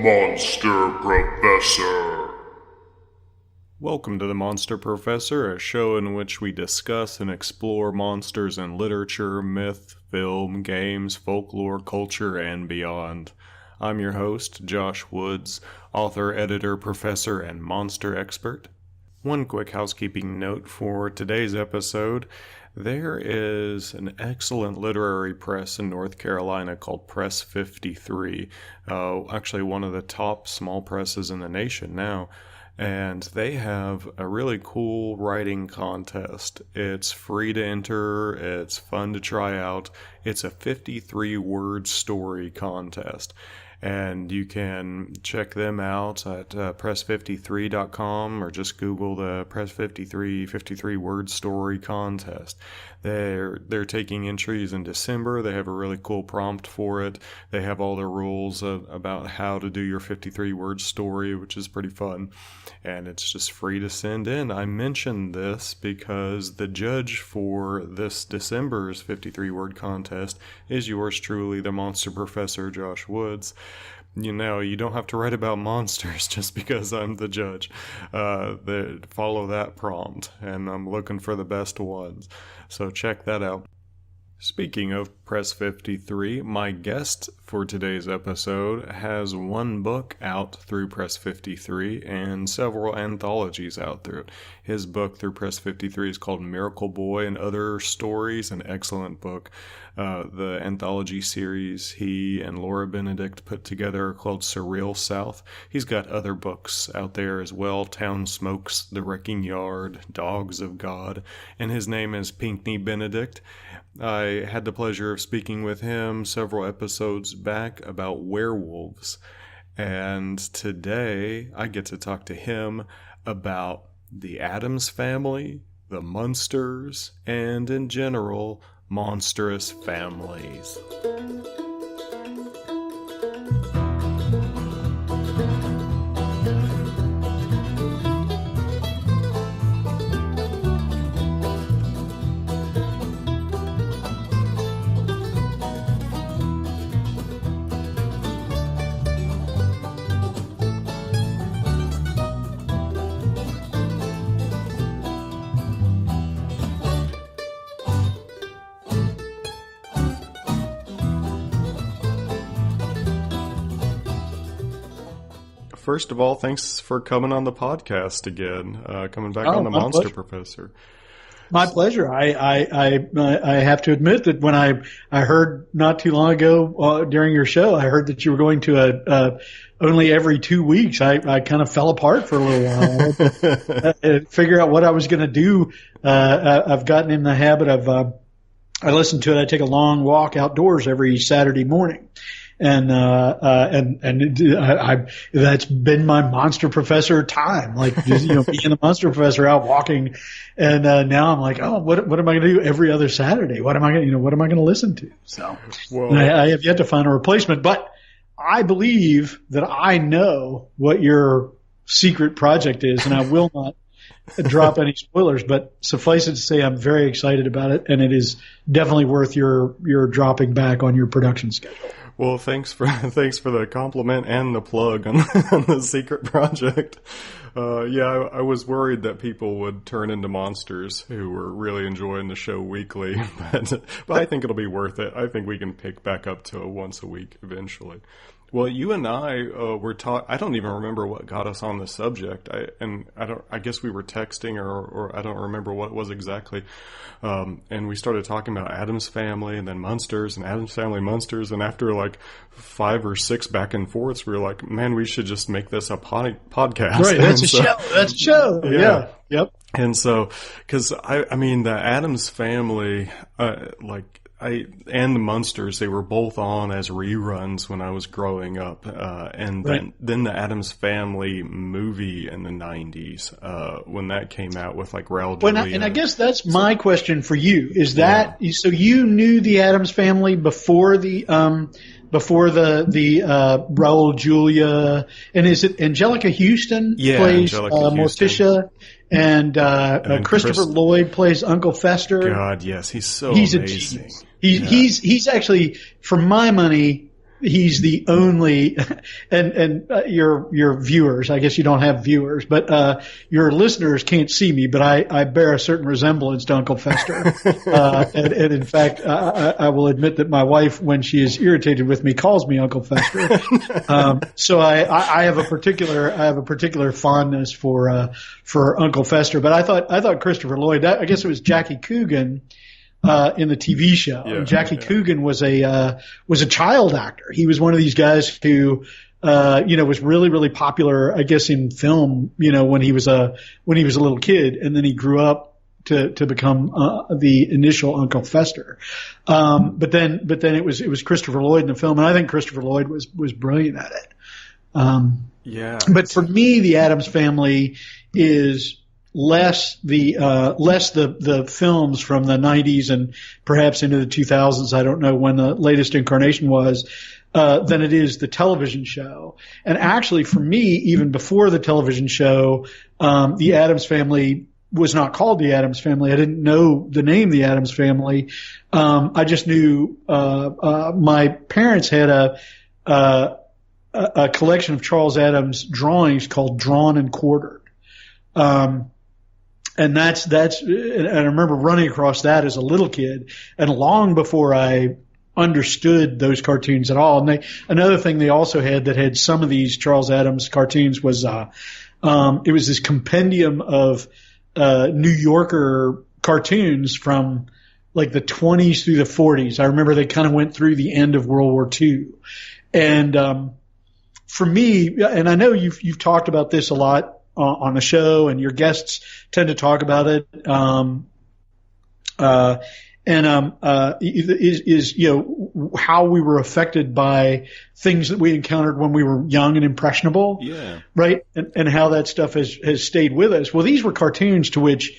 Monster Professor. Welcome to the Monster Professor, a show in which we discuss and explore monsters in literature, myth, film, games, folklore, culture, and beyond. I'm your host, Josh Woods, author, editor, professor, and monster expert. One quick housekeeping note for today's episode. There is an excellent literary press in North Carolina called Press 53, actually one of the top small presses in the nation now, and they have a really cool writing contest. It's free to enter, it's fun to try out. It's a 53-word story contest. And you can check them out at press53.com or just Google the Press 53 word story contest. They're taking entries in December. They have a really cool prompt for it. They have all the rules about how to do your 53-word story, which is pretty fun. And it's just free to send in. I mentioned this because the judge for this December's 53-word contest is yours truly, the Monster Professor, Josh Woods. You know, you don't have to write about monsters just because I'm the judge. Follow that prompt, and I'm looking for the best ones. So check that out. Speaking of Press 53, my guest for today's episode has one book out through Press 53 and several anthologies out through it. His book through Press 53 is called Miracle Boy and Other Stories, an excellent book. The anthology series he and Laura Benedict put together are called Surreal South. He's got other books out there as well, Town Smokes, The Wrecking Yard, Dogs of God, and his name is Pinckney Benedict. I had the pleasure of speaking with him several episodes back about werewolves, and today I get to talk to him about the Addams family, the Munsters, and in general, monstrous families. First of all, thanks for coming on the podcast again, coming back on the Monster pleasure. Professor. My pleasure. I have to admit that when I heard not too long ago during your show, I heard that you were going to only every 2 weeks. I kind of fell apart for a little while. Figure out what I was going to do. I've gotten in the habit of I listen to it. I take a long walk outdoors every Saturday morning. And that's been my Monster Professor time, like just, being the Monster Professor out walking. And, now I'm like, oh, what am I going to do every other Saturday? What am I going to listen to? So I have yet to find a replacement, but I believe that I know what your secret project is, and I will not drop any spoilers, but suffice it to say, I'm very excited about it, and it is definitely worth your dropping back on your production schedule. Well, thanks for the compliment and the plug on the secret project. I was worried that people would turn into monsters who were really enjoying the show weekly, but I think it'll be worth it. I think we can pick back up to once a week eventually. Well, you and I were I don't even remember what got us on the subject. I guess we were texting or I don't remember what it was exactly. And we started talking about Addams family and then Munsters and Addams family Munsters. And after like 5 or 6 back and forths, we were like, man, we should just make this a podcast. Right. That's a show. That's a show. Yeah. Yep. And so, cause the Addams family, and the Munsters, they were both on as reruns when I was growing up. Then the Addams Family movie in the 90s, when that came out with like Raul Julia. And I guess that's my question for you. Is that, so you knew the Addams Family before the Raul Julia, and is it Angelica Houston plays Morticia, and Christopher Lloyd plays Uncle Fester? God, yes, he's amazing. He's actually, for my money, he's the only, and your viewers, I guess you don't have viewers, but your listeners can't see me, but I bear a certain resemblance to Uncle Fester. And in fact, I will admit that my wife, when she is irritated with me, calls me Uncle Fester. So I have a particular fondness for Uncle Fester. But I thought Christopher Lloyd, I guess it was Jackie Coogan, in the TV show. Yeah, Jackie Coogan was a child actor. He was one of these guys who, was really, really popular, I guess, in film, when he was a little kid, and then he grew up to become, the initial Uncle Fester. But then it was Christopher Lloyd in the film, and I think Christopher Lloyd was brilliant at it. But for me, the Addams Family is less the films from the 90s and perhaps into the 2000s. I don't know when the latest incarnation was, than it is the television show. And actually, for me, even before the television show, the Addams Family was not called the Addams Family. I didn't know the name the Addams Family. I just knew my parents had a collection of Charles Addams drawings called Drawn and Quartered. And and I remember running across that as a little kid, and long before I understood those cartoons at all. And another thing they also had that had some of these Charles Addams cartoons was, it was this compendium of, New Yorker cartoons from like the 20s through the 40s. I remember they kind of went through the end of World War II. And, for me, and I know you've talked about this a lot on the show, and your guests tend to talk about it. How we were affected by things that we encountered when we were young and impressionable. Yeah. Right. And how that stuff has stayed with us. Well, these were cartoons to which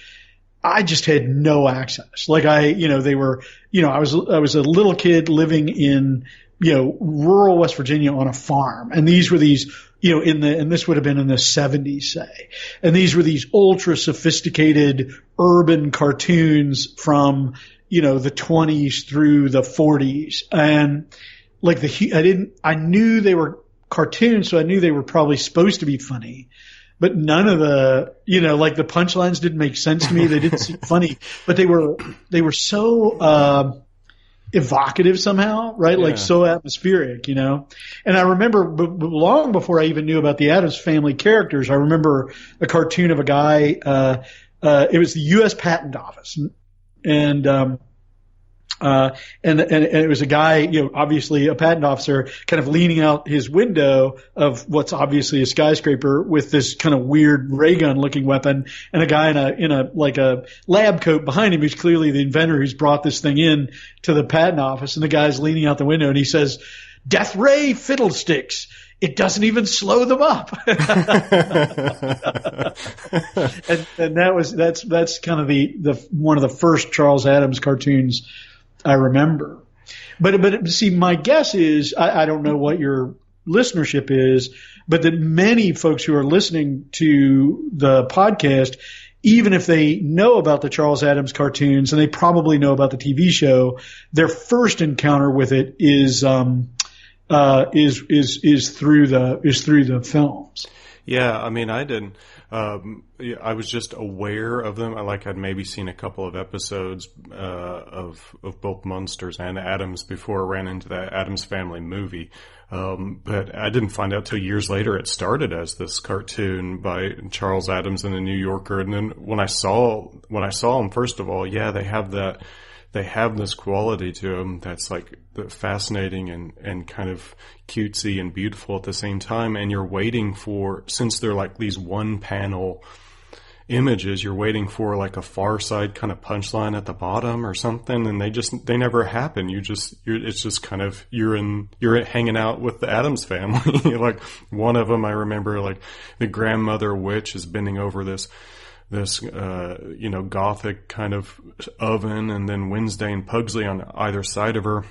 I just had no access. Like I was a little kid living in, rural West Virginia on a farm. And these were these, and this would have been in the 70s, say. And these were these ultra sophisticated urban cartoons from, the 20s through the 40s. And like I knew they were cartoons, so I knew they were probably supposed to be funny. But none of the, like the punchlines didn't make sense to me. They didn't seem funny, but they were so, evocative somehow, right? Yeah. Like so atmospheric, And I remember long before I even knew about the Addams Family characters, I remember a cartoon of a guy, it was the U.S. Patent Office. And it was a guy, obviously a patent officer kind of leaning out his window of what's obviously a skyscraper with this kind of weird ray gun looking weapon, and a guy in a lab coat behind him who's clearly the inventor who's brought this thing in to the patent office. And the guy's leaning out the window and he says, "Death ray fiddlesticks. It doesn't even slow them up." and that's kind of the one of the first Charles Addams cartoons I remember. But see, my guess is, I don't know what your listenership is, but that many folks who are listening to the podcast, even if they know about the Charles Addams cartoons, and they probably know about the TV show, their first encounter with it is through the films. Yeah, I mean, I didn't. I was just aware of them. I'd maybe seen a couple of episodes of both Munsters and Addams before I ran into that Addams Family movie. But I didn't find out till years later it started as this cartoon by Charles Addams in the New Yorker. And then when I saw them, first of all, yeah, they have this quality to them that's like fascinating and kind of cutesy and beautiful at the same time. And you're waiting for, since they're like these one panel images, you're waiting for like a Far Side kind of punchline at the bottom or something, and they never happen. It's just kind of, you're hanging out with the Addams Family. Like one of them, I remember, like the grandmother witch is bending over this Gothic kind of oven, and then Wednesday and Pugsley on either side of her,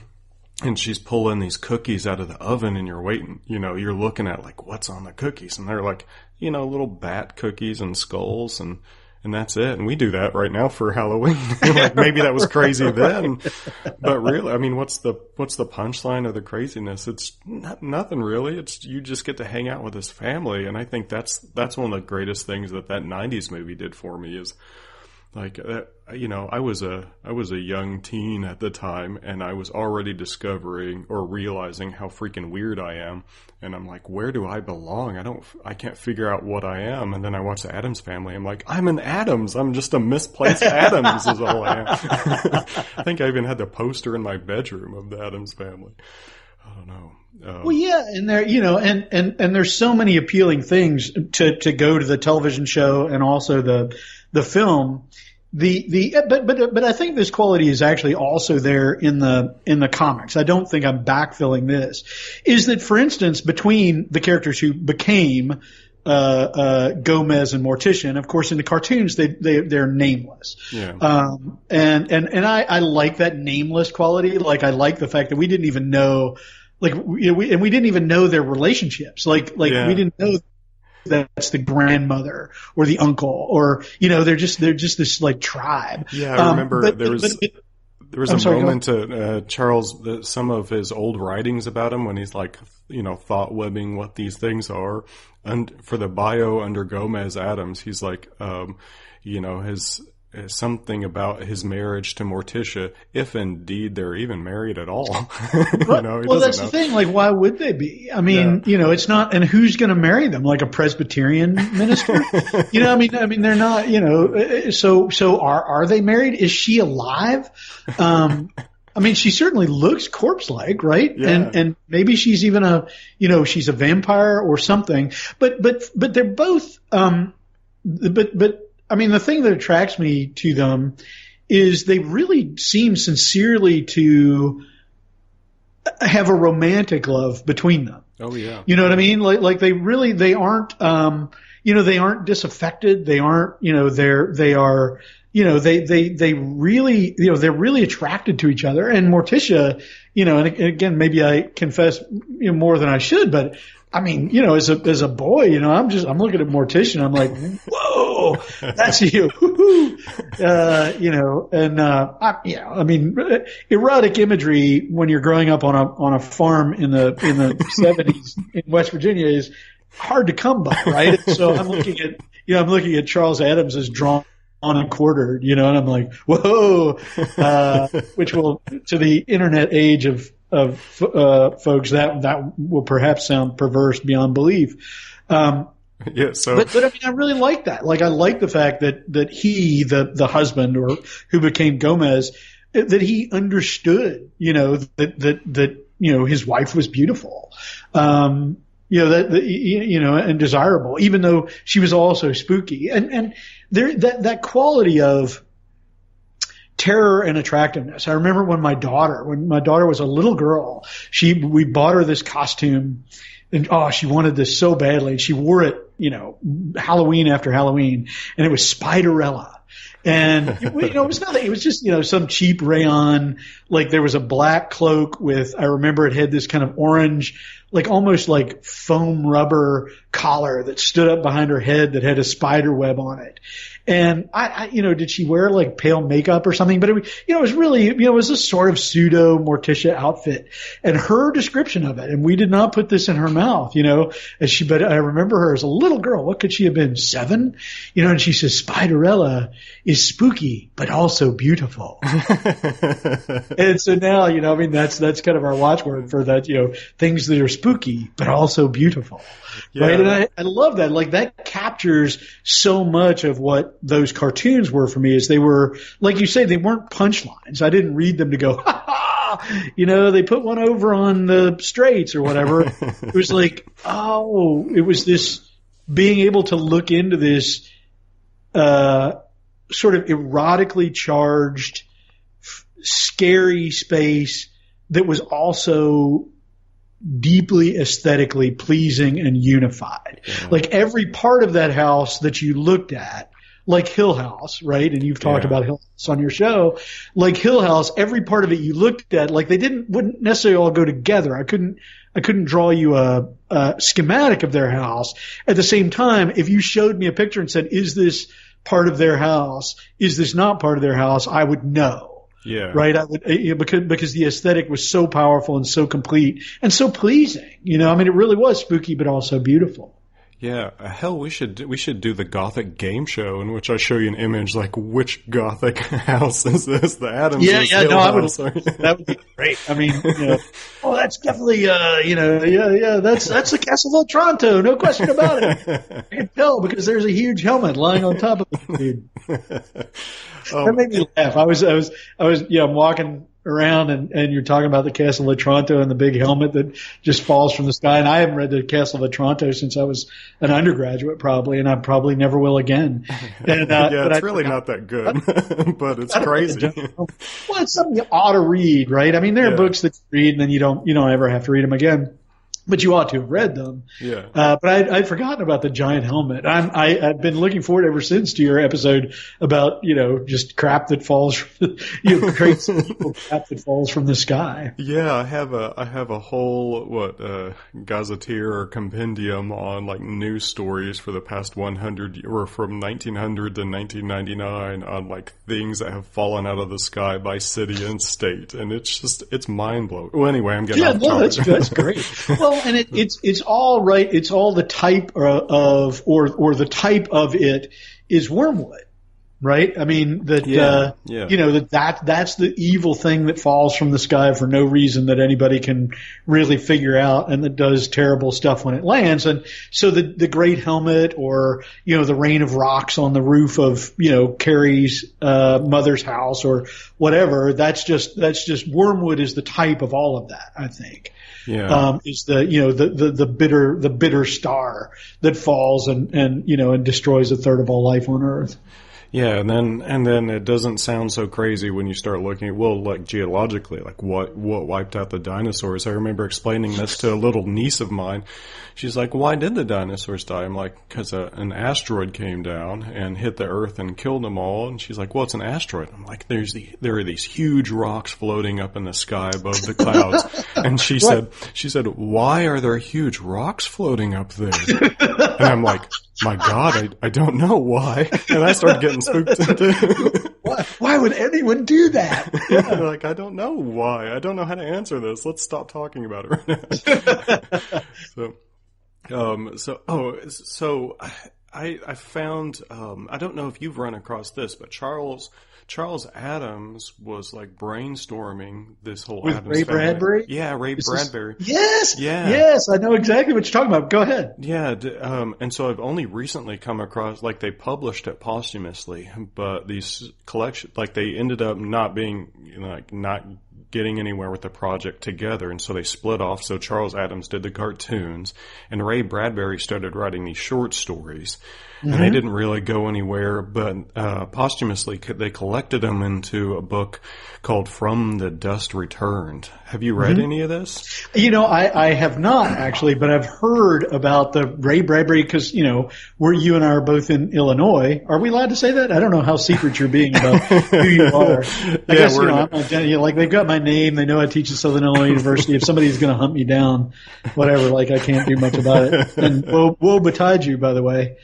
and she's pulling these cookies out of the oven, and you're waiting, you're looking at like, what's on the cookies? And they're like, little bat cookies and skulls, and and that's it. And we do that right now for Halloween. Like, maybe that was crazy then, but really, I mean, what's the punchline of the craziness? It's nothing really. It's, you just get to hang out with this family. And I think that's one of the greatest things that 90s movie did for me is, like, you know, I was a young teen at the time, and I was already discovering or realizing how freaking weird I am. And I'm like, where do I belong? I can't figure out what I am. And then I watch the Addams Family. I'm like, I'm an Addams. I'm just a misplaced Addams is all I am. I think I even had the poster in my bedroom of the Addams Family. I don't know. Well, yeah, and there, you know, and there's so many appealing things to go to the television show and also the film. But I think this quality is actually also there in the comics. I don't think I'm backfilling this. Is that, for instance, between the characters who became Gomez and Morticia, and of course in the cartoons they're nameless. Yeah. And I like that nameless quality. Like, I like the fact that we didn't even know, like, you know, we didn't even know their relationships. Like Yeah. we didn't know that's the grandmother or the uncle, or, you know, they're just this like tribe. Yeah, I remember there was a sorry, moment Charles, some of his old writings about him when he's like, you know, thought webbing what these things are. And for the bio under Gomez Addams, he's like, you know, his something about his marriage to Morticia, if indeed they're even married at all. You know, well, that's the thing. Like, why would they be? I mean, you know, it's not. And who's going to marry them? Like a Presbyterian minister? You know, I mean, they're not. You know, so are they married? Is she alive? I mean, she certainly looks corpse-like, right? Yeah. And maybe she's even she's a vampire or something. But they're both. But I mean, the thing that attracts me to them is they really seem sincerely to have a romantic love between them. Oh yeah. You know what I mean? Like they aren't, they aren't disaffected. They aren't, they really, they're really attracted to each other. And Morticia, and again, maybe I confess, more than I should, but I mean, as a boy, I'm looking at Morticia and I'm like, whoa, that's you. I mean, erotic imagery when you're growing up on a farm in the 70s in West Virginia is hard to come by, right? So I'm looking at Charles Addams as drawn and quartered, and I'm like, whoa, which will, to the internet age of folks, that will perhaps sound perverse beyond belief. Yeah. So, but I mean, I really like that. Like, I like the fact that he, the husband, or who became Gomez, that he understood, that his wife was beautiful, and desirable, even though she was also spooky, and there that quality of terror and attractiveness. I remember when my daughter was a little girl, we bought her this costume, and she wanted this so badly, and she wore it, Halloween after Halloween, and it was Spiderella. And it was nothing. It was just, some cheap rayon. Like, there was a black cloak with, I remember it had this kind of orange, like almost like foam rubber collar that stood up behind her head that had a spider web on it. And I did she wear like pale makeup or something? But it was really, it was a sort of pseudo Morticia outfit, and her description of it. And we did not put this in her mouth, but I remember her as a little girl. What could she have been? 7? And she says, Spiderella is spooky, but also beautiful. And so now, that's kind of our watchword for that, things that are spooky, but also beautiful. Yeah. Right. And I love that. Like, that captures so much of what those cartoons were for me, is they were, like you say, they weren't punchlines. I didn't read them to go, ha ha, they put one over on the Straits or whatever. It was like, it was this being able to look into this, sort of erotically charged, scary space that was also deeply aesthetically pleasing and unified. Yeah. Like, every part of that house that you looked at, like Hill House, right? And you've talked about Hill House on your show. Like Hill House, every part of it you looked at, like, they wouldn't necessarily all go together. I couldn't draw you a schematic of their house. At the same time, if you showed me a picture and said, is this part of their house? Is this not part of their house? I would know. Yeah. Right. I would, because the aesthetic was so powerful and so complete and so pleasing. I mean, it really was spooky, but also beautiful. Yeah. Hell, we should do the Gothic game show in which I show you an image like which Gothic house is this? The Addamses. Yeah. No, that would be great. I mean, that's definitely, that's the Castle of Otranto. No question about it. I can tell because there's a huge helmet lying on top of it, dude. That made me laugh. I'm walking around and you're talking about the Castle of Otranto and the big helmet that just falls from the sky. And I haven't read the Castle of Otranto since I was an undergraduate probably, and I probably never will again. And, it's really not that good, but it's crazy. Well, it's something you ought to read, right? I mean, there are books that you read and then you don't ever have to read them again. But you ought to have read them. Yeah. But I'd forgotten about the giant helmet. I've been looking forward ever since to your episode about, just crap that falls, crazy crap that falls from the sky. Yeah, I have a whole, gazetteer or compendium on like news stories for the past 100, or from 1900 to 1999 on like things that have fallen out of the sky by city and state. And it's mind blowing. Well, anyway, I'm getting off topic. That's great. Well, and it's all right. It's all the type of or the type of it is wormwood, right? I mean that's the evil thing that falls from the sky for no reason that anybody can really figure out, and that does terrible stuff when it lands. And so the great helmet, or the rain of rocks on the roof of Carrie's mother's house or whatever. That's just wormwood is the type of all of that, I think. Yeah. Is the bitter star that falls and destroys a third of all life on Earth. Yeah, and then it doesn't sound so crazy when you start looking at, like geologically, like what wiped out the dinosaurs. I remember explaining this to a little niece of mine. She's like, why did the dinosaurs die? I'm like, because an asteroid came down and hit the Earth and killed them all. And she's like, well, it's an asteroid. I'm like, there are these huge rocks floating up in the sky above the clouds. And she said, why are there huge rocks floating up there? And I'm like, my God, I don't know why. And I started getting spooked into Why would anyone do that? Yeah. Like, I don't know why. I don't know how to answer this. Let's stop talking about it right now. So I found, I don't know if you've run across this, but Charles Addams was like brainstorming this whole with Addams Ray family. Bradbury. Yeah, Ray Bradbury. Yes, yeah, yes, I know exactly what you're talking about. Go ahead. Yeah, and so I've only recently come across, like, they published it posthumously, but these collections, like, they ended up not being, not getting anywhere with the project together, and so they split off. So Charles Addams did the cartoons, and Ray Bradbury started writing these short stories. And they didn't really go anywhere, but posthumously they collected them into a book called From the Dust Returned. Have you read any of this? I have not actually, but I've heard about the Ray Bradbury because, you and I are both in Illinois. Are we allowed to say that? I don't know how secret you're being about who you are. I guess, they've got my name. They know I teach at Southern Illinois University. If somebody's going to hunt me down, whatever, I can't do much about it. And woe betide you, by the way.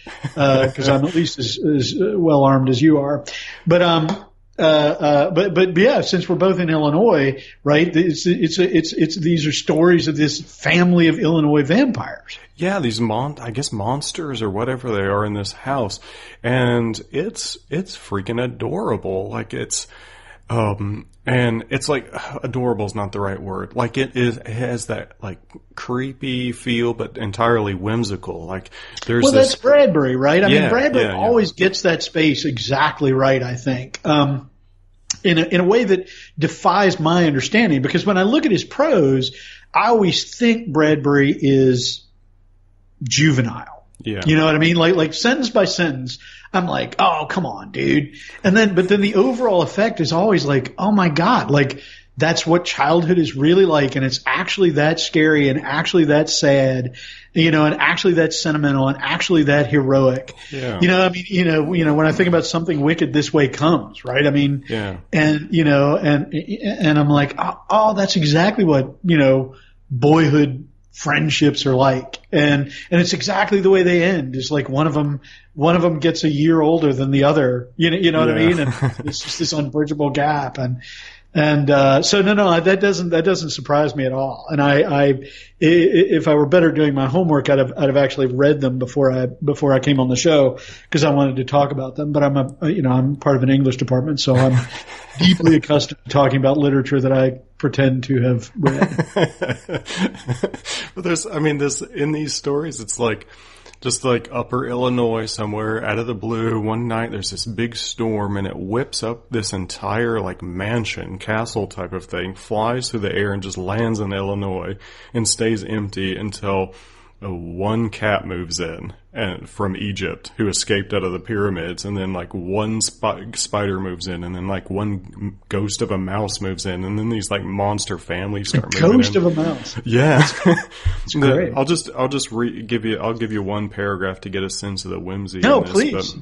Because I'm at least as well armed as you are, but yeah, since we're both in Illinois, right? It's these are stories of this family of Illinois vampires. Yeah, these monsters or whatever they are in this house, and it's freaking adorable. Like and it's like, adorable is not the right word. Like it has that like creepy feel, but entirely whimsical. Like that's Bradbury, right? I mean, Bradbury always gets that space exactly right, I think. In a way that defies my understanding, because when I look at his prose, I always think Bradbury is juvenile. Yeah. You know what I mean? Like sentence by sentence, I'm like, oh, come on, dude. But then the overall effect is always like, oh my God, like that's what childhood is really like. And it's actually that scary and actually that sad, and actually that sentimental and actually that heroic. Yeah. When I think about Something Wicked This Way Comes, right? I mean, yeah. And I'm like, oh, that's exactly what, boyhood friendships are like, and it's exactly the way they end. It's like one of them gets a year older than the other. You know what I mean? And it's just this unbridgeable gap, and so no, that doesn't surprise me at all. And if I were better doing my homework, I'd have actually read them before I came on the show, because I wanted to talk about them. But I'm part of an English department, so I'm deeply accustomed to talking about literature that I pretend to have read. But this in these stories, it's like, just like upper Illinois somewhere, out of the blue, one night there's this big storm and it whips up this entire like mansion, castle type of thing, flies through the air and just lands in Illinois and stays empty until one cat moves in and from Egypt who escaped out of the pyramids, and then like one spider moves in, and then like one ghost of a mouse moves in, and then these like monster families start moving in. Ghost of a mouse. Yeah. It's great. I'll just give you one paragraph to get a sense of the whimsy. No, in this, please.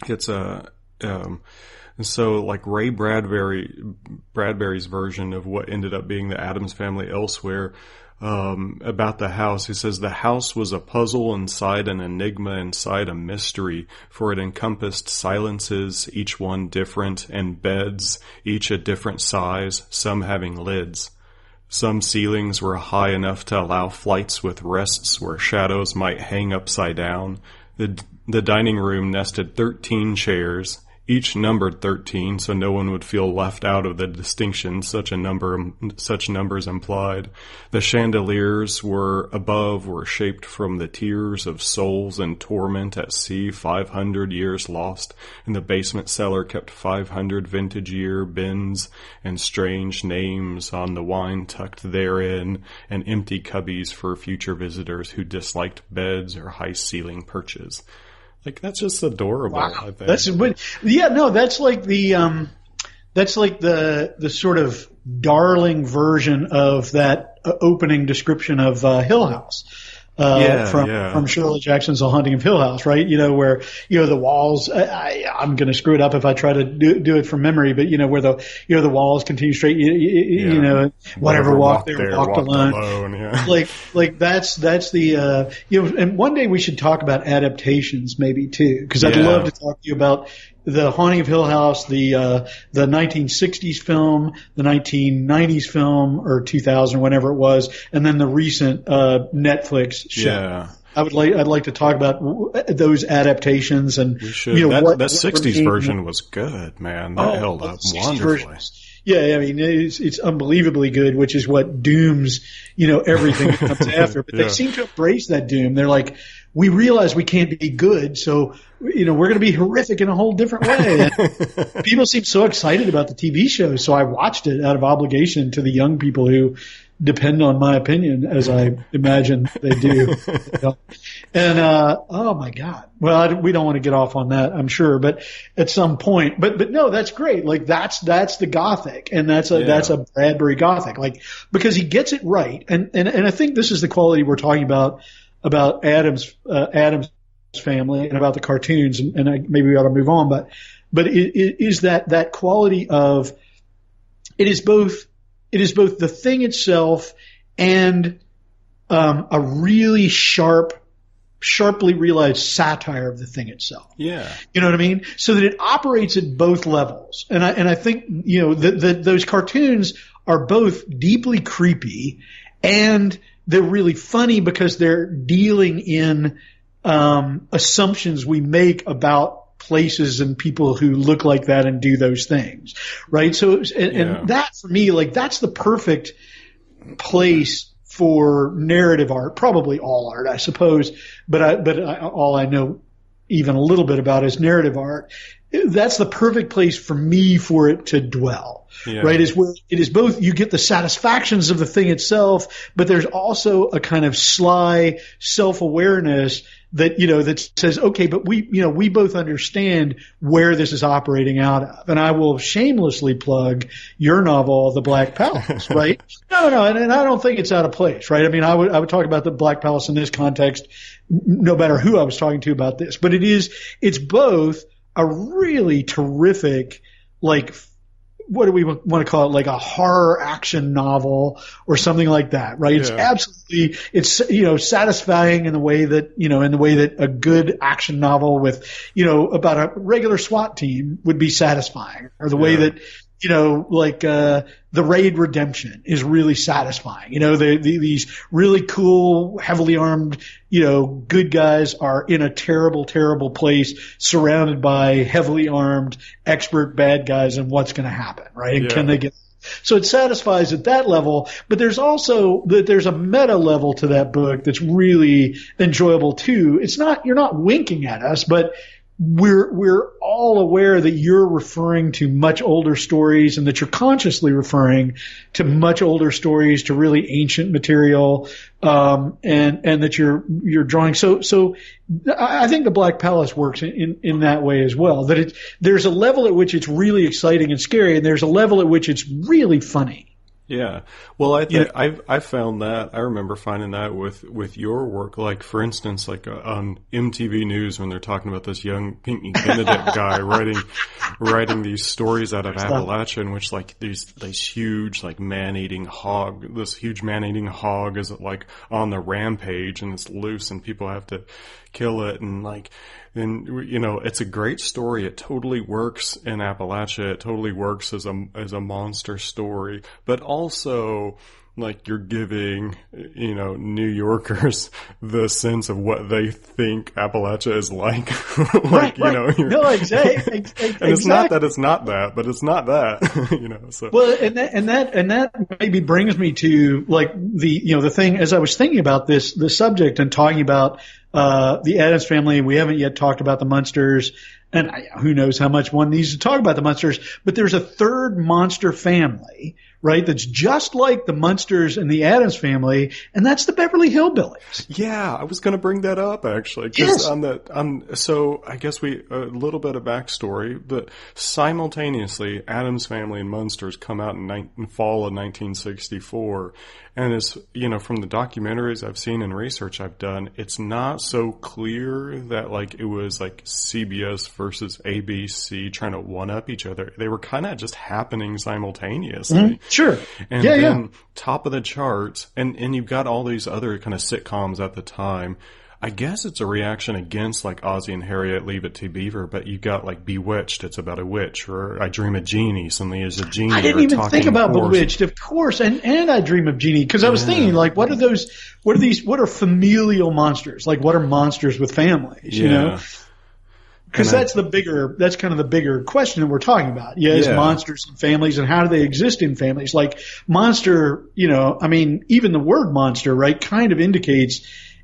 But it's so like Ray Bradbury's version of what ended up being the Addams family elsewhere. About the house, he says, the house was a puzzle inside an enigma, inside a mystery, for it encompassed silences, each one different, and beds, each a different size, some having lids. Some ceilings were high enough to allow flights with rests where shadows might hang upside down. The dining room nested 13 chairs, each numbered 13, so no one would feel left out of the distinction such numbers implied. The chandeliers were shaped from the tears of souls in torment at sea, 500 years lost, and the basement cellar kept 500 vintage year bins and strange names on the wine tucked therein, and empty cubbies for future visitors who disliked beds or high ceiling perches. Like, that's just adorable. Wow. I think. That's like the sort of darling version of that opening description of Hill House. From Shirley Jackson's The Haunting of Hill House, right? Where, the walls, I'm going to screw it up if I try to do it from memory, but, where the walls continue straight, whatever walked there, walked alone. Yeah. Like that's the, and one day we should talk about adaptations maybe too, because I'd love to talk to you about The Haunting of Hill House, the 1960s film, the 1990s film, or 2000, whenever it was, and then the recent Netflix show. Yeah. I'd like to talk about those adaptations, and we should. That 60s version was good, man. That held up wonderfully. Yeah, I mean, it's unbelievably good, which is what dooms, everything that comes after. But they seem to embrace that doom. They're like, we realize we can't be good, so, we're going to be horrific in a whole different way. And people seem so excited about the TV show, so I watched it out of obligation to the young people who depend on my opinion, as I imagine they do. And, oh my God. Well, we don't want to get off on that, I'm sure, but at some point, but no, that's great. Like that's the Gothic, and that's a Bradbury Gothic, like, because he gets it right. And I think this is the quality we're talking about Addams family and about the cartoons, and maybe we ought to move on, but it is that quality of, it is both the thing itself and a really sharply realized satire of the thing itself. Yeah. You know what I mean? So that it operates at both levels. And I think, those cartoons are both deeply creepy, and they're really funny because they're dealing in assumptions we make about places and people who look like that and do those things, right? So, and that for me, like, that's the perfect place for narrative art, probably all art, I suppose, but all I know even a little bit about is narrative art. That's the perfect place for me for it to dwell, right? Is where it is both, you get the satisfactions of the thing itself, but there's also a kind of sly self-awareness that, that says, okay, but we both understand where this is operating out of. And I will shamelessly plug your novel, The Black Palace, right? No, and I don't think it's out of place, right? I mean, I would talk about The Black Palace in this context, no matter who I was talking to about this, but it's both a really terrific, like, what do we want to call it? Like a horror action novel or something like that, right? It's absolutely, satisfying in the way that a good action novel with, about a regular SWAT team would be satisfying, or the way that, the Raid Redemption is really satisfying. These really cool, heavily armed, good guys are in a terrible, terrible place surrounded by heavily armed, expert bad guys, and what's going to happen, right? And can they get, so it satisfies at that level, but there's a meta level to that book that's really enjoyable too. You're not winking at us, but we're all aware that you're referring to much older stories, and that you're consciously referring to much older stories, to really ancient material, and that you're drawing. So I think the Black Palace works in that way as well. That there's a level at which it's really exciting and scary, and there's a level at which it's really funny. Yeah. Well, I think I found that, I remember finding that with your work, like for instance, like on MTV News when they're talking about this young Pinckney Benedict guy writing these stories out of Appalachia, in which like these huge like this huge man-eating hog is like on the rampage and it's loose and people have to kill it, and like, and it's a great story. It totally works in Appalachia. It totally works as a monster story, but also like you're giving, New Yorkers the sense of what they think Appalachia is like. Like, right. No, exactly. And it's not that it's not that, but it's not that, so. Well, and that maybe brings me to like the thing, as I was thinking about the subject and talking about, the Addams family. We haven't yet talked about the Munsters, and who knows how much one needs to talk about the Munsters, but there's a third monster family, right? That's just like the Munsters and the Addams family, and that's the Beverly Hillbillies. Yeah, I was going to bring that up actually. Yes. So I guess a little bit of backstory, but simultaneously, Addams family and Munsters come out in fall of 1964. And it's, from the documentaries I've seen and research I've done, it's not so clear that like it was like CBS versus ABC trying to one up each other. They were kind of just happening simultaneously. Mm-hmm. Sure. And then top of the charts, and you've got all these other kind of sitcoms at the time. I guess it's a reaction against like Ozzie and Harriet, Leave It to Beaver, but you got like Bewitched, it's about a witch, or I Dream of Jeannie, suddenly is a genie. I didn't even think about Bewitched, of course, and I Dream of Jeannie, because I was thinking like, what are familial monsters? Like, what are monsters with families, Because that's kind of the bigger question that we're talking about. Monsters and families, and how do they exist in families? Like monster, even the word monster, right, kind of indicates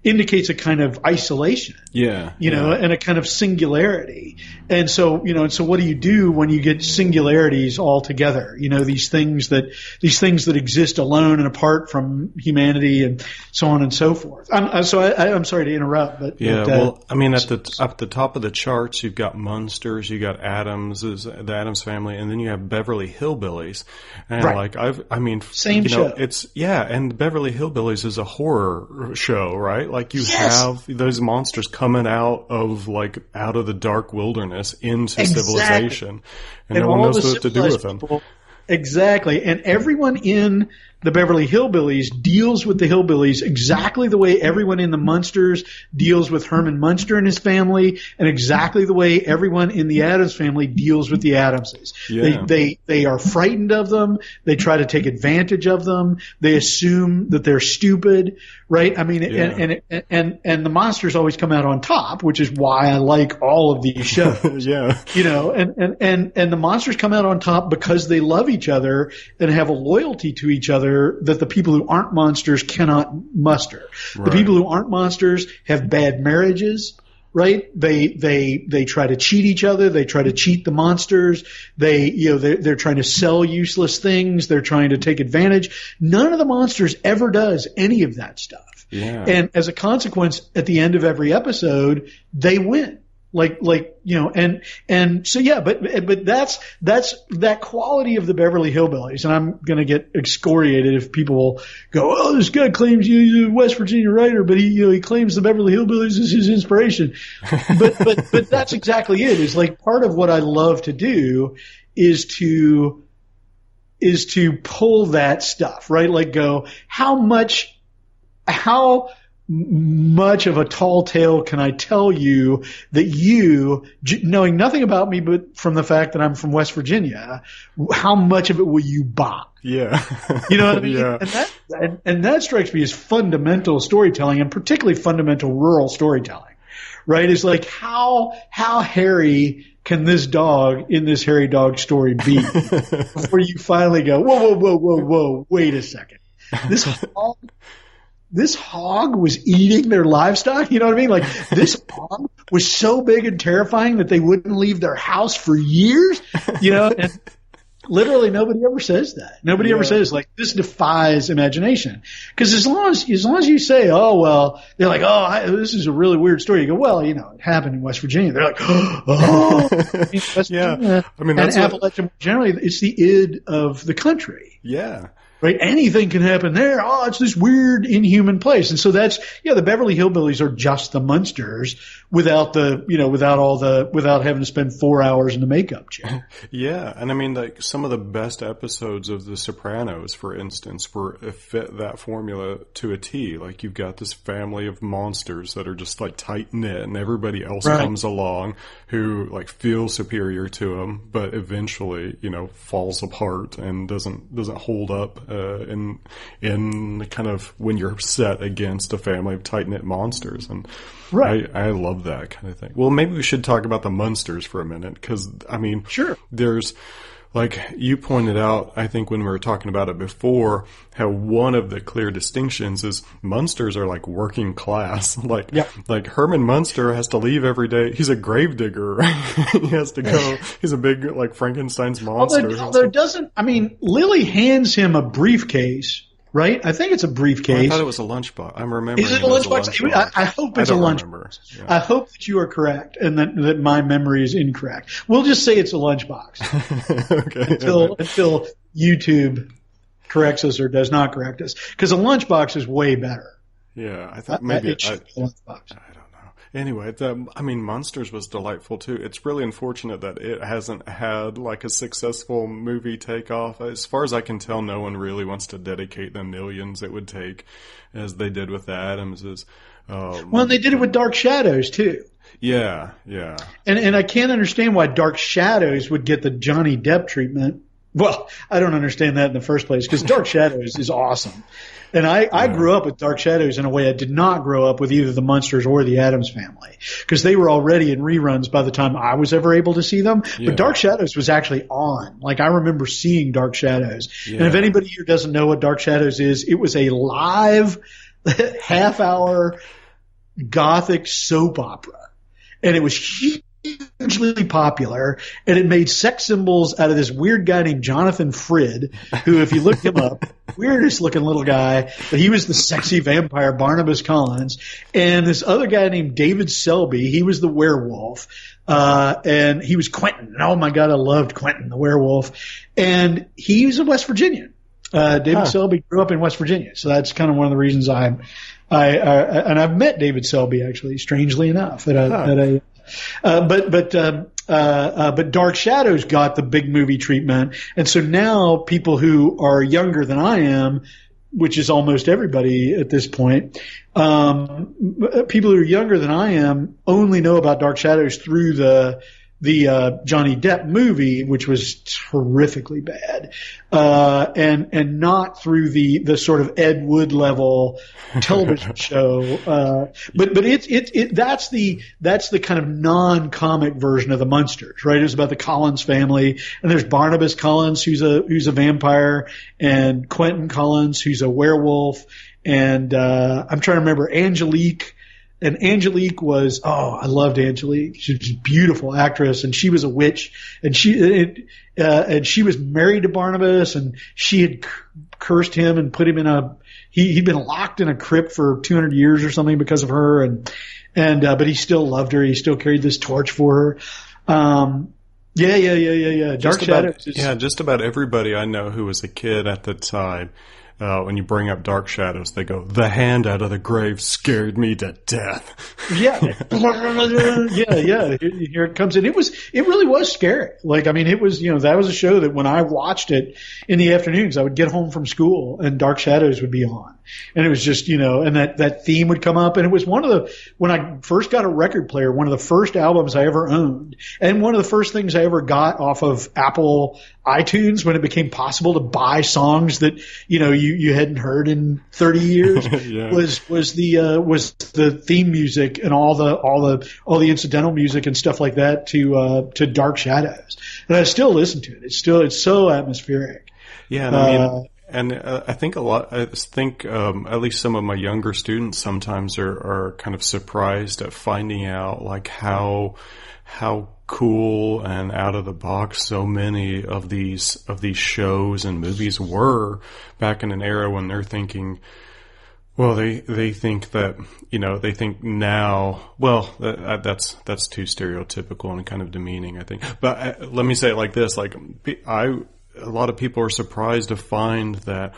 a kind of isolation. And a kind of singularity. And so, what do you do when you get singularities all together? These things that exist alone and apart from humanity, and so on and so forth. I'm sorry to interrupt, but at the top of the charts, you've got Munsters, you got Addamses, the Addams family, and then you have Beverly Hillbillies. And same show. And Beverly Hillbillies is a horror show, right? Like you have those monsters coming out of the dark wilderness into civilization, and no one knows what to do with them. Exactly. And everyone in the Beverly Hillbillies deals with the Hillbillies exactly the way everyone in the Munsters deals with Herman Munster and his family, and exactly the way everyone in the Addams family deals with the Addamses. They are frightened of them. They try to take advantage of them. They assume that they're stupid, right? I mean, and the monsters always come out on top, which is why I like all of these shows. And the monsters come out on top because they love each other and have a loyalty to each other that the people who aren't monsters cannot muster. Right. The people who aren't monsters have bad marriages, right? They try to cheat each other. They try to cheat the monsters. They're trying to sell useless things. They're trying to take advantage. None of the monsters ever does any of that stuff. Yeah. And as a consequence, at the end of every episode, they win. But that's that quality of the Beverly Hillbillies, and I'm going to get excoriated if people will go, oh, this guy claims he's a West Virginia writer, but he claims the Beverly Hillbillies is his inspiration. But that's exactly it. Is like part of what I love to do is to is to pull that stuff, right? Like go, how much of a tall tale can I tell you that you, knowing nothing about me but from the fact that I'm from West Virginia, how much of it will you buy? Yeah. You know what I mean? Yeah. And that strikes me as fundamental storytelling, and particularly fundamental rural storytelling, right? It's like how hairy can this dog in this hairy dog story be before you finally go, whoa, wait a second. This hog was eating their livestock. You know what I mean? Like this hog was so big and terrifying that they wouldn't leave their house for years. You know, and literally nobody ever says that. Nobody ever says like this defies imagination. Because as long as you say, oh well, they're like, this is a really weird story. You go, well, you know, it happened in West Virginia. They're like, West Virginia. I mean, that's Appalachia generally. It's the id of the country. Yeah. Right? Anything can happen there. Oh, it's this weird, inhuman place. And so that's, the Beverly Hillbillies are just the Munsters without having to spend 4 hours in the makeup chair. Yeah. And I mean, like some of the best episodes of The Sopranos, for instance, fit that formula to a T. Like you've got this family of monsters that are just like tight knit and everybody else comes along who like feels superior to them, but eventually, falls apart and doesn't hold up. In kind of when you're set against a family of tight-knit monsters. And I love that kind of thing. Well, maybe we should talk about the Munsters for a minute because, I mean, there's, like you pointed out, I think when we were talking about it before, how one of the clear distinctions is Munsters are like working class. Like Herman Munster has to leave every day. He's a gravedigger. He has to go. He's a big, like Frankenstein's monster. Although Lily hands him a briefcase, right? I think it's a briefcase. I thought it was a lunchbox. I'm remembering. Is it a lunchbox? I hope it's a lunchbox. Yeah. I hope that you are correct and that my memory is incorrect. We'll just say it's a lunchbox. Okay. Until YouTube corrects us or does not correct us. Because a lunchbox is way better. Yeah, I thought maybe it should be a lunchbox. I don't know. Anyway, Munsters was delightful too. It's really unfortunate that it hasn't had like a successful movie takeoff. As far as I can tell, no one really wants to dedicate the millions it would take as they did with the Addamses. Well, they did it with Dark Shadows too. Yeah. And I can't understand why Dark Shadows would get the Johnny Depp treatment. Well, I don't understand that in the first place because Dark Shadows is awesome. And I grew up with Dark Shadows in a way I did not grow up with either the Munsters or the Addams family because they were already in reruns by the time I was ever able to see them. Yeah. But Dark Shadows was actually on. Like I remember seeing Dark Shadows. Yeah. And if anybody here doesn't know what Dark Shadows is, it was a live half-hour Gothic soap opera. And it was hugely popular, and it made sex symbols out of this weird guy named Jonathan Frid, who, if you look him up, weirdest looking little guy, but he was the sexy vampire Barnabas Collins, and this other guy named David Selby, he was the werewolf, and he was Quentin. And oh my God, I loved Quentin, the werewolf, and he was a West Virginian. David Selby grew up in West Virginia, so that's kind of one of the reasons and I've met David Selby actually, strangely enough, but Dark Shadows got the big movie treatment, and so now people who are younger than I am, which is almost everybody at this point, people who are younger than I am only know about Dark Shadows through the Johnny Depp movie, which was horrifically bad, and not through the sort of Ed Wood level television show. But that's the kind of non-comic version of the Munsters, right? It was about the Collins family, and there's Barnabas Collins, who's a vampire, and Quentin Collins, who's a werewolf, and I'm trying to remember Angelique. And Angelique was, I loved Angelique. She was a beautiful actress, and she was a witch, and she was married to Barnabas, and she had cursed him and put him in he'd been locked in a crypt for 200 years or something because of her, but he still loved her. He still carried this torch for her. Yeah. Dark Shadows. Just about everybody I know who was a kid at the time when you bring up Dark Shadows, they go, "The hand out of the grave scared me to death." Yeah. Yeah. Here it comes. And it really was scary. Like, I mean, it was, that was a show that when I watched it in the afternoons, I would get home from school and Dark Shadows would be on. And it was just, and that theme would come up. And it was when I first got a record player, one of the first albums I ever owned and one of the first things I ever got off of Apple iTunes when it became possible to buy songs that, you hadn't heard in 30 years was the theme music and all the incidental music and stuff like that to Dark Shadows. And I still listen to it. It's so atmospheric. Yeah. And I mean, I think at least some of my younger students sometimes are kind of surprised at finding out like how cool and out of the box so many of these shows and movies were back in an era when they're thinking, well, they think that, they think now, well, that's too stereotypical and kind of demeaning, I think. But let me say it like this, like a lot of people are surprised to find that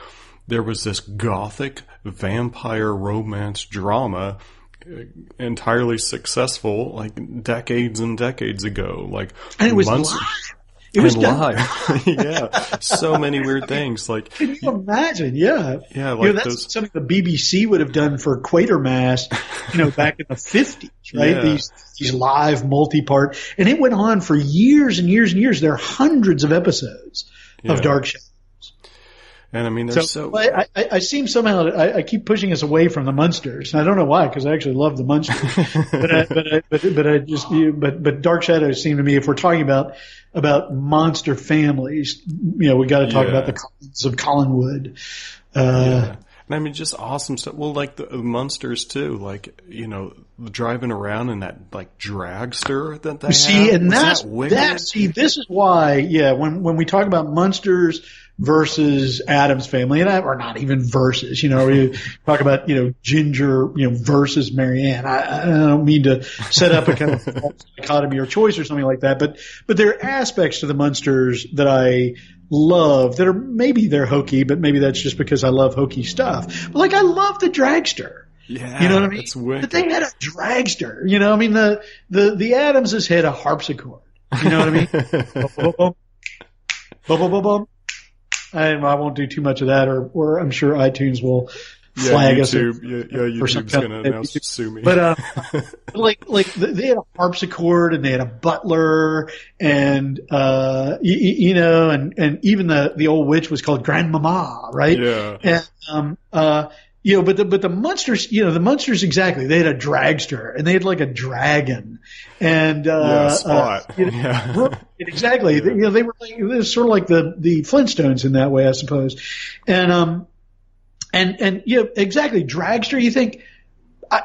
there was this Gothic vampire romance drama entirely successful, like decades and decades ago. Like, and it was live. It was live. Yeah. So many weird things. Like, can you imagine? Yeah. Yeah. Like that's something the BBC would have done for Quatermass, back in the 50s, right? Yeah. These live multi-part, and it went on for years and years and years. There are hundreds of episodes of Dark Shadows. And I mean, I seem somehow, I keep pushing us away from the Munsters. And I don't know why, because I actually love the Munsters. but Dark Shadows seem to me, if we're talking about monster families, we got to talk about the Collins of Collinwood. And I mean, just awesome stuff. Well, like the Munsters too, like, driving around in that like dragster that they see, have. And this is why, when we talk about Munsters versus Addams family, or not even versus, we talk about, Ginger, versus Marianne. I don't mean to set up a kind of dichotomy or choice or something like that, but there are aspects to the Munsters that I love that are, maybe they're hokey, but maybe that's just because I love hokey stuff. But like, I love the dragster. Yeah. You know what I mean? It's wicked. But they had a dragster, I mean, the Addamses had a harpsichord. You know what I mean? I won't do too much of that, or I'm sure iTunes will flag us. YouTube's going to announce to sue me. But they had a harpsichord and they had a butler and and even the old witch was called Grandmama, right? Yeah. And but the Munsters, the Munsters exactly. They had a dragster and they had like a dragon and Spot. Exactly. Yeah. They were sort of like the Flintstones in that way, I suppose. And exactly. Dragster, you think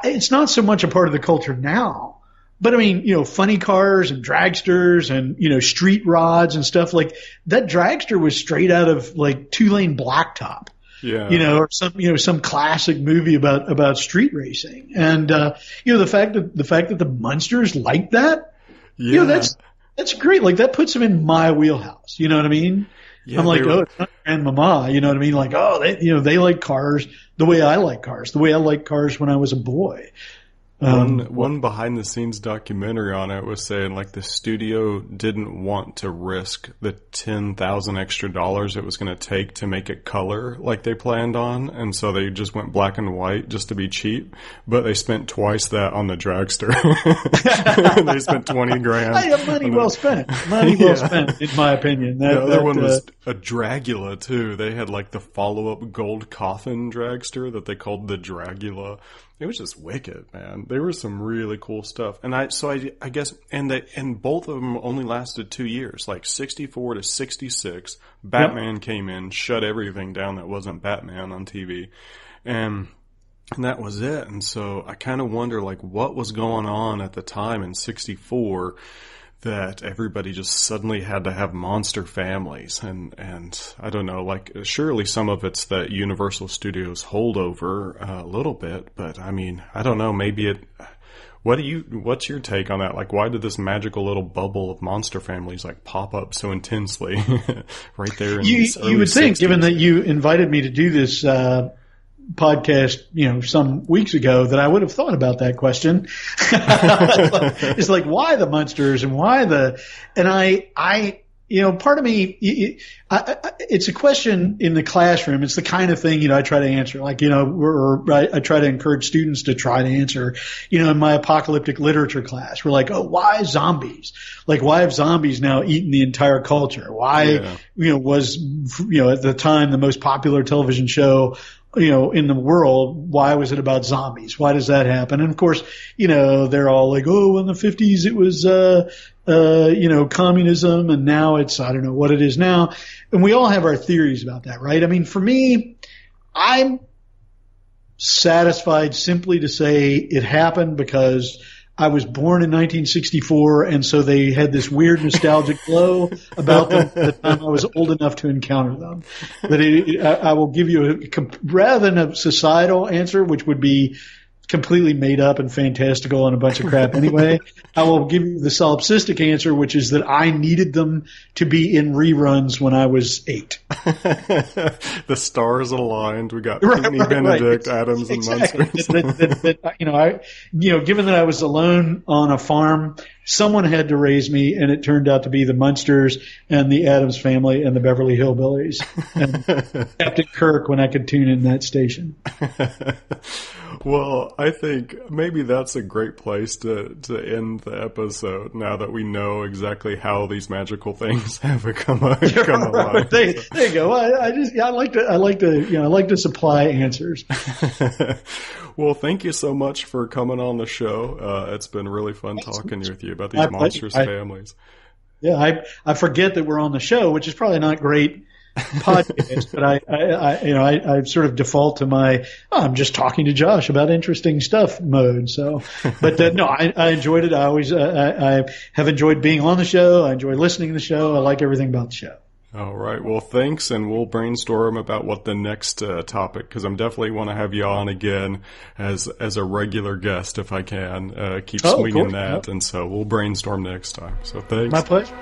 it's not so much a part of the culture now, but I mean, funny cars and dragsters and, street rods and stuff like that. Dragster was straight out of like Two-Lane Blacktop. Yeah. Or some classic movie about street racing. And, the fact that the Munsters like that, that's great. Like that puts them in my wheelhouse. You know what I mean? Yeah, I'm like, it's not Grandmama. You know what I mean? Like, they like cars the way I like cars, the way I liked cars when I was a boy. One behind the scenes documentary on it was saying like the studio didn't want to risk the $10,000 extra it was going to take to make it color like they planned on, and so they just went black and white just to be cheap. But they spent twice that on the dragster. They spent $20,000. Money well spent. Money well spent, in my opinion. The other one was a Dragula too. They had like the follow-up gold coffin dragster that they called the Dragula. It was just wicked, man. There was some really cool stuff. And I guess, and both of them only lasted 2 years, like 64 to 66. Batman came in, shut everything down that wasn't Batman on TV. And that was it. And so I kind of wonder, like, what was going on at the time in 64 that everybody just suddenly had to have monster families. And I don't know, like, surely some of it's that Universal Studios holdover a little bit, but I mean, I don't know, maybe What's your take on that? Like, why did this magical little bubble of monster families like pop up so intensely right there in the early You would think, 60s? given that you invited me to do this podcast, some weeks ago, that I would have thought about that question. It's like, why the Munsters and why and I part of me, it's a question in the classroom. It's the kind of thing, I try to answer. Like, I try to encourage students to try to answer, in my apocalyptic literature class. We're like, oh, why zombies? Like, why have zombies now eaten the entire culture? Why, was, at the time the most popular television show, in the world, why was it about zombies? Why does that happen? And of course, they're all like, oh, in the 50s it was, communism, and now it's, I don't know what it is now. And we all have our theories about that, right? I mean, for me, I'm satisfied simply to say it happened because I was born in 1964, and so they had this weird nostalgic glow about them at the time I was old enough to encounter them. But I will give you rather than a societal answer, which would be completely made up and fantastical and a bunch of crap anyway, I will give you the solipsistic answer, which is that I needed them to be in reruns when I was 8. The stars aligned. We got Pinckney Benedict, Addams, and Munsters. Given that I was alone on a farm, someone had to raise me, and it turned out to be the Munsters and the Addams family and the Beverly Hillbillies and Captain Kirk when I could tune in that station. Well, I think maybe that's a great place to end the episode, now that we know exactly how these magical things have come alive. There you go. I like to supply answers. Well, thank you so much for coming on the show. It's been really fun talking with you about these monstrous families. Yeah, I forget that we're on the show, which is probably not great podcast, but I sort of default to my I'm just talking to Josh about interesting stuff mode. So, but no, I enjoyed it. I always I have enjoyed being on the show. I enjoy listening to the show. I like everything about the show. All right. Well, thanks, and we'll brainstorm about what the next topic, because I'm definitely want to have you on again as a regular guest if I can. Keep swinging that, and so we'll brainstorm next time. So thanks. My pleasure.